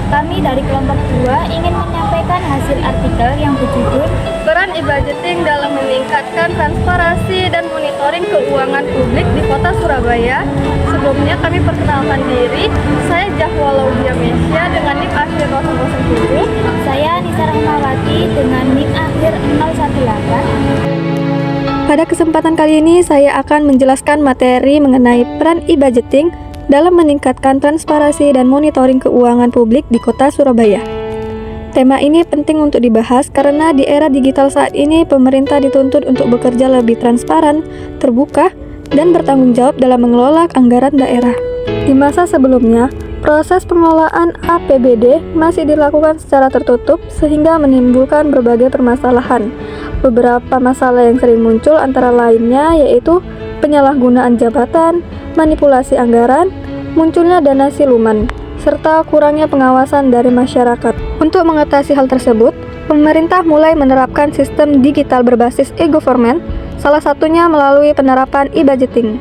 kami dari kelompok 2 ingin menyampaikan hasil artikel yang berjudul Peran e-budgeting dalam meningkatkan transparansi dan monitoring keuangan publik di Kota Surabaya. Sebelumnya kami perkenalkan diri, saya Jahwa Laudia Mesya dengan NIM akhir 007. Saya Nisa Rahmawati dengan NIM akhir 018. Pada kesempatan kali ini saya akan menjelaskan materi mengenai peran e-budgeting dalam meningkatkan transparansi dan monitoring keuangan publik di Kota Surabaya. Tema ini penting untuk dibahas karena di era digital saat ini pemerintah dituntut untuk bekerja lebih transparan, terbuka, dan bertanggung jawab dalam mengelola anggaran daerah. Di masa sebelumnya, proses pengelolaan APBD masih dilakukan secara tertutup sehingga menimbulkan berbagai permasalahan. Beberapa masalah yang sering muncul antara lainnya yaitu penyalahgunaan jabatan, manipulasi anggaran, munculnya dana siluman, serta kurangnya pengawasan dari masyarakat. Untuk mengatasi hal tersebut, pemerintah mulai menerapkan sistem digital berbasis e-government, salah satunya melalui penerapan e-budgeting.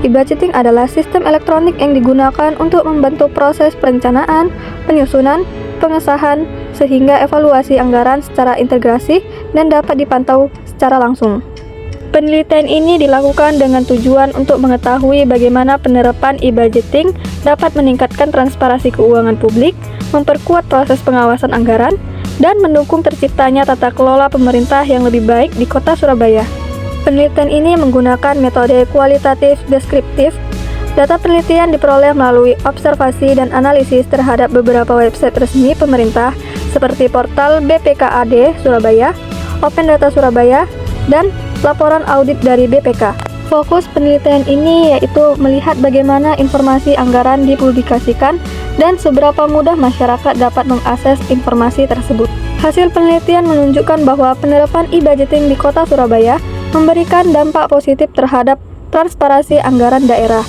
E-budgeting adalah sistem elektronik yang digunakan untuk membantu proses perencanaan, penyusunan, pengesahan, sehingga evaluasi anggaran secara integrasi dan dapat dipantau secara langsung. Penelitian ini dilakukan dengan tujuan untuk mengetahui bagaimana penerapan e-budgeting dapat meningkatkan transparansi keuangan publik, memperkuat proses pengawasan anggaran, dan mendukung terciptanya tata kelola pemerintah yang lebih baik di Kota Surabaya. Penelitian ini menggunakan metode kualitatif deskriptif. Data penelitian diperoleh melalui observasi dan analisis terhadap beberapa website resmi pemerintah seperti portal BPKAD Surabaya, Open Data Surabaya, dan laporan audit dari BPK. Fokus penelitian ini yaitu melihat bagaimana informasi anggaran dipublikasikan dan seberapa mudah masyarakat dapat mengakses informasi tersebut. Hasil penelitian menunjukkan bahwa penerapan e-budgeting di Kota Surabaya memberikan dampak positif terhadap transparansi anggaran daerah.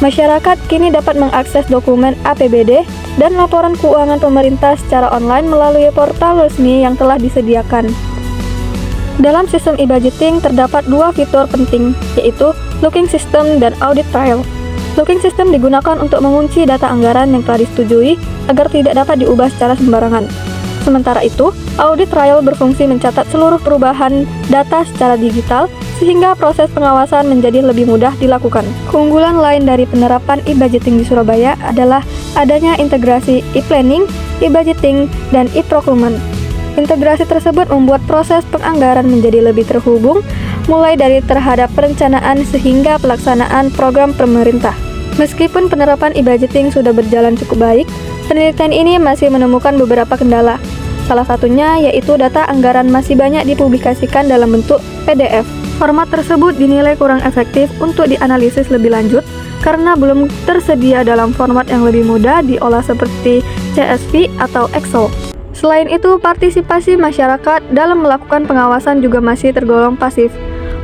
Masyarakat kini dapat mengakses dokumen APBD dan laporan keuangan pemerintah secara online melalui portal resmi yang telah disediakan. Dalam sistem e-budgeting terdapat dua fitur penting, yaitu looking system dan audit trail. Looking system digunakan untuk mengunci data anggaran yang telah disetujui agar tidak dapat diubah secara sembarangan. Sementara itu, audit trail berfungsi mencatat seluruh perubahan data secara digital sehingga proses pengawasan menjadi lebih mudah dilakukan. Keunggulan lain dari penerapan e-budgeting di Surabaya adalah adanya integrasi e-planning, e-budgeting, dan e-procurement. Integrasi tersebut membuat proses penganggaran menjadi lebih terhubung, mulai dari terhadap perencanaan sehingga pelaksanaan program pemerintah. Meskipun penerapan e-budgeting sudah berjalan cukup baik, penelitian ini masih menemukan beberapa kendala. Salah satunya yaitu data anggaran masih banyak dipublikasikan dalam bentuk PDF. Format tersebut dinilai kurang efektif untuk dianalisis lebih lanjut karena belum tersedia dalam format yang lebih mudah diolah seperti CSV atau Excel. Selain itu, partisipasi masyarakat dalam melakukan pengawasan juga masih tergolong pasif.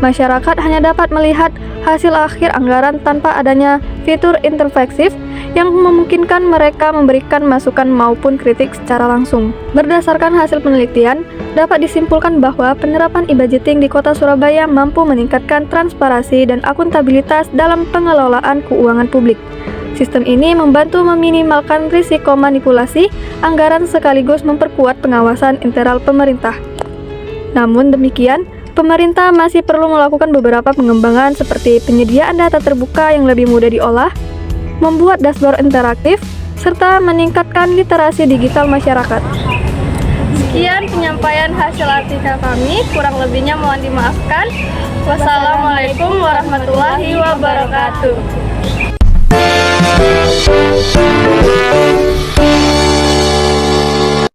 Masyarakat hanya dapat melihat hasil akhir anggaran tanpa adanya fitur interaktif yang memungkinkan mereka memberikan masukan maupun kritik secara langsung. Berdasarkan hasil penelitian, dapat disimpulkan bahwa penerapan e-budgeting di Kota Surabaya mampu meningkatkan transparansi dan akuntabilitas dalam pengelolaan keuangan publik. Sistem ini membantu meminimalkan risiko manipulasi anggaran sekaligus memperkuat pengawasan internal pemerintah. Namun demikian, pemerintah masih perlu melakukan beberapa pengembangan seperti penyediaan data terbuka yang lebih mudah diolah, membuat dashboard interaktif, serta meningkatkan literasi digital masyarakat. Sekian penyampaian hasil artikel kami, kurang lebihnya mohon dimaafkan. Wassalamualaikum warahmatullahi wabarakatuh.